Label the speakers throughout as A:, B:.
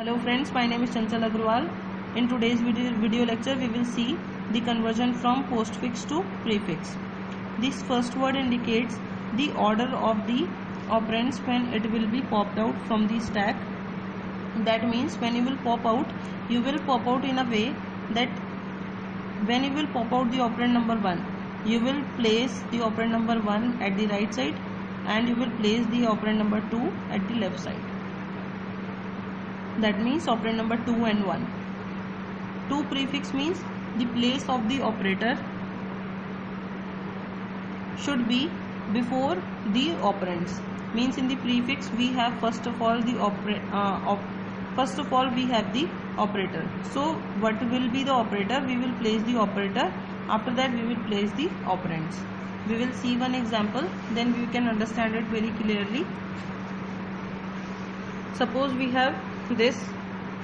A: Hello friends, my name is Chanchal Agrawal. In today's video lecture, we will see the conversion from postfix to prefix. This first word indicates the order of the operands when it will be popped out from the stack. That means when you will pop out in a way that when you will pop out the operand number 1, you will place the operand number 1 at the right side and you will place the operand number 2 at the left side. That means operand number 2 and 1. To prefix means the place of the operator should be before the operands. Means in the prefix we have first of all we have the operator. So what will be the operator? We will place the operator. After that we will place the operands. We will see one example, then we can understand it very clearly. Suppose we have this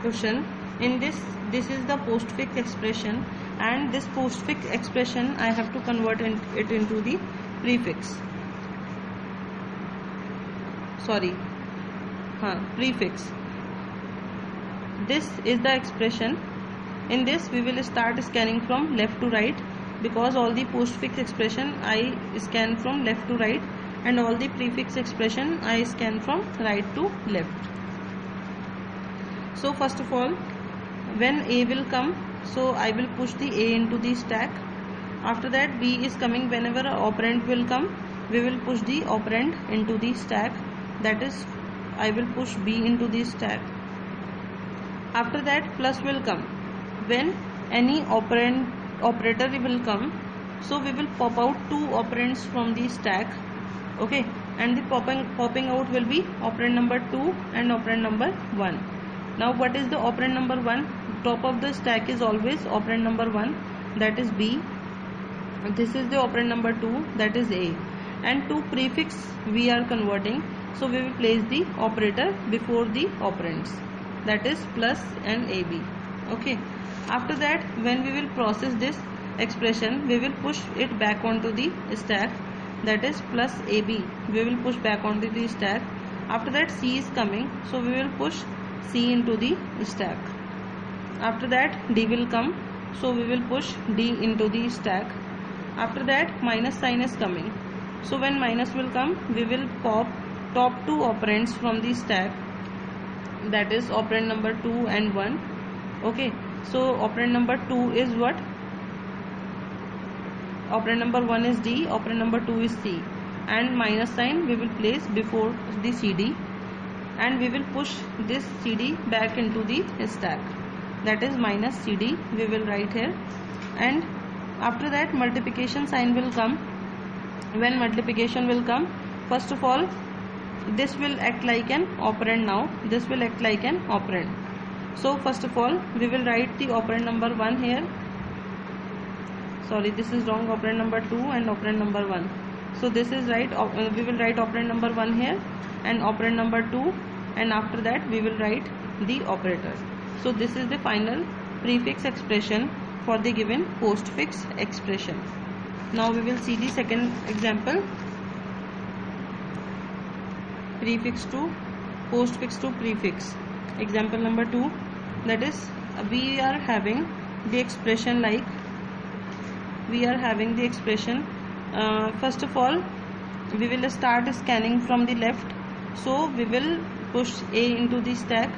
A: question. In this is the postfix expression, and this postfix expression I have to convert it into the prefix. Prefix. This is the expression. In this we will start scanning from left to right, because all the postfix expression I scan from left to right and all the prefix expression I scan from right to left. So first of all, when A will come, so I will push the A into the stack. After that B is coming. Whenever an operand will come, we will push the operand into the stack. That is, I will push B into the stack. After that plus will come. When any operator will come, so we will pop out two operands from the stack. Okay, and the popping out will be operand number 2 and operand number 1. Now what is the operand number 1? Top of the stack is always operand number 1, that is B. This is the operand number 2, that is A. And to prefix we are converting, so we will place the operator before the operands, that is plus and AB. Okay. After that, when we will process this expression, we will push it back onto the stack, that is plus AB. We will push back onto the stack. After that C is coming, so we will push C into the stack. After that D will come, so we will push D into the stack. After that minus sign is coming, so when minus will come, we will pop top two operands from the stack, that is operand number 2 and 1. Okay, so operand number 2 is what? Operand number 1 is D, operand number 2 is C, and minus sign we will place before the CD, and we will push this CD back into the stack, that is minus CD we will write here. And after that multiplication sign will come. When multiplication will come, first of all this will act like an operand. Now this will act like an operand. So first of all we will write the operand number 1 here. Sorry, this is wrong. Operand number 2 and operand number 1. So this is right. We will write operand number 1 here and operand number 2, and after that we will write the operator. So this is the final prefix expression for the given postfix expression. Now we will see the second example. Postfix to prefix. Example number 2, that is we are having the expression like first of all we will start scanning from the left, so we will push A into the stack.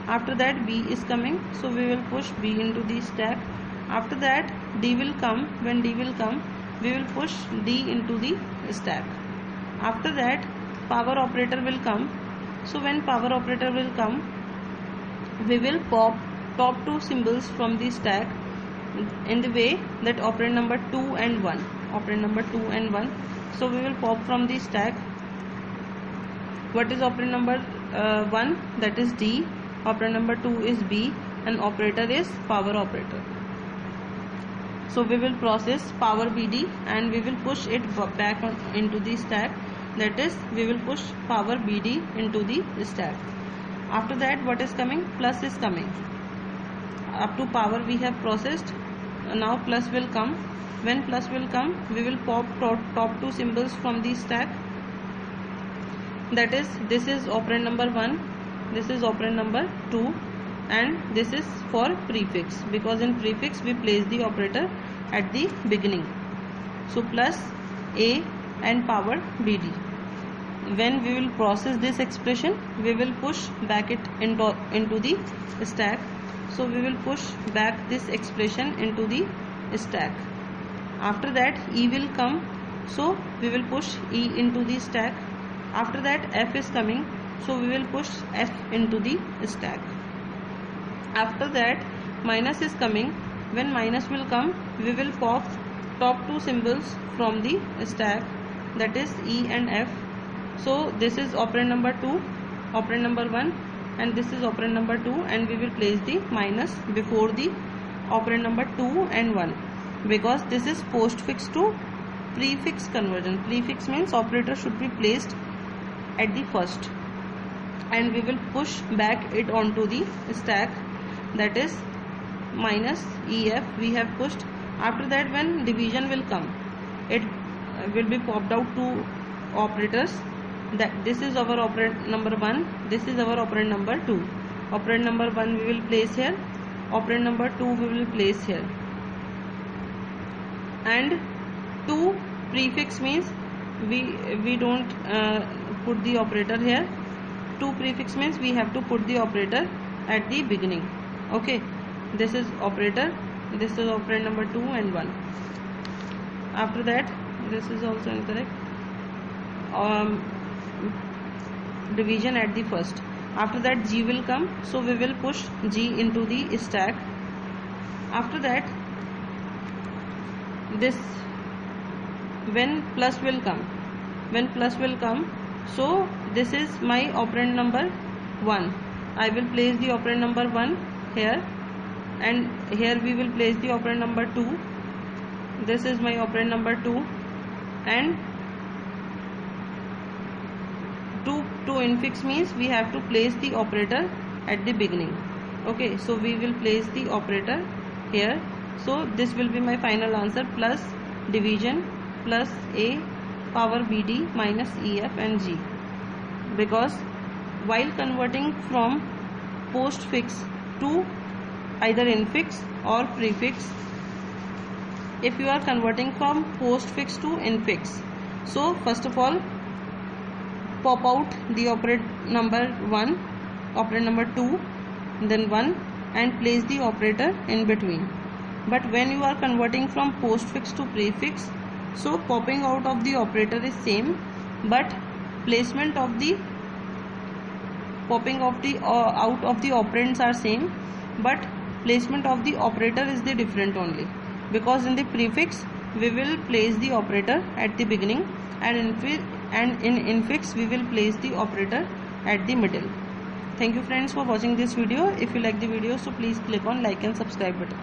A: After that B is coming, so we will push B into the stack. After that D will come. When D will come, we will push D into the stack. After that power operator will come, so when power operator will come, we will pop top two symbols from the stack in the way that operand number 2 and 1. So we will pop from the stack. What is operand number 1? That is D. Operand number 2 is B, and operator is power operator. So we will process power BD and we will push it back into the stack, that is we will push power BD into the stack. After that what is coming? Plus is coming. Up to power we have processed. Now plus will come. When plus will come, we will pop top two symbols from the stack, that is this is operand number 1, this is operand number 2, and this is for prefix, because in prefix we place the operator at the beginning. So plus a and power bd. When we will process this expression, we will push back it into the stack. So we will push back this expression into the stack. After that e will come, so we will push e into the stack. After that f is coming, so we will push f into the stack. After that minus is coming. When minus will come, we will pop top two symbols from the stack, that is e and f. So this is operand number 2, operand number 1, and this is operand number 2, and we will place the minus before the operand number 2 and 1, because this is postfix to prefix conversion. Prefix means operator should be placed at the first, and we will push back it onto the stack, that is minus ef we have pushed. After that when division will come, it will be popped out two operators, that this is our operand number 1, this is our operand number 2. Operand number 1 we will place here, operand number 2 we will place here. And 2 prefix means we don't put the operator here. 2 prefix means we have to put the operator at the beginning. Okay, this is operator, this is operand number 2 and 1. After that this is also incorrect, division at the first. After that g will come, so we will push g into the stack. After that this, when plus will come, so this is my operand number 1. I will place the operand number 1 here, and here we will place the operand number 2. This is my operand number 2, and to infix means we have to place the operator at the beginning. Okay, so we will place the operator here. So this will be my final answer, plus division plus a power bd minus ef and g, because while converting from postfix to either infix or prefix, if you are converting from postfix to infix, so first of all pop out the operand number 1, operand number 2, then 1, and place the operator in between. But when you are converting from postfix to prefix, so popping out of the operator is same, but placement of the popping of the out of the operands are same, but placement of the operator is the different only, because in the prefix we will place the operator at the beginning, and in infix we will place the operator at the middle. Thank you friends for watching this video. If you like the video, so please click on like and subscribe button.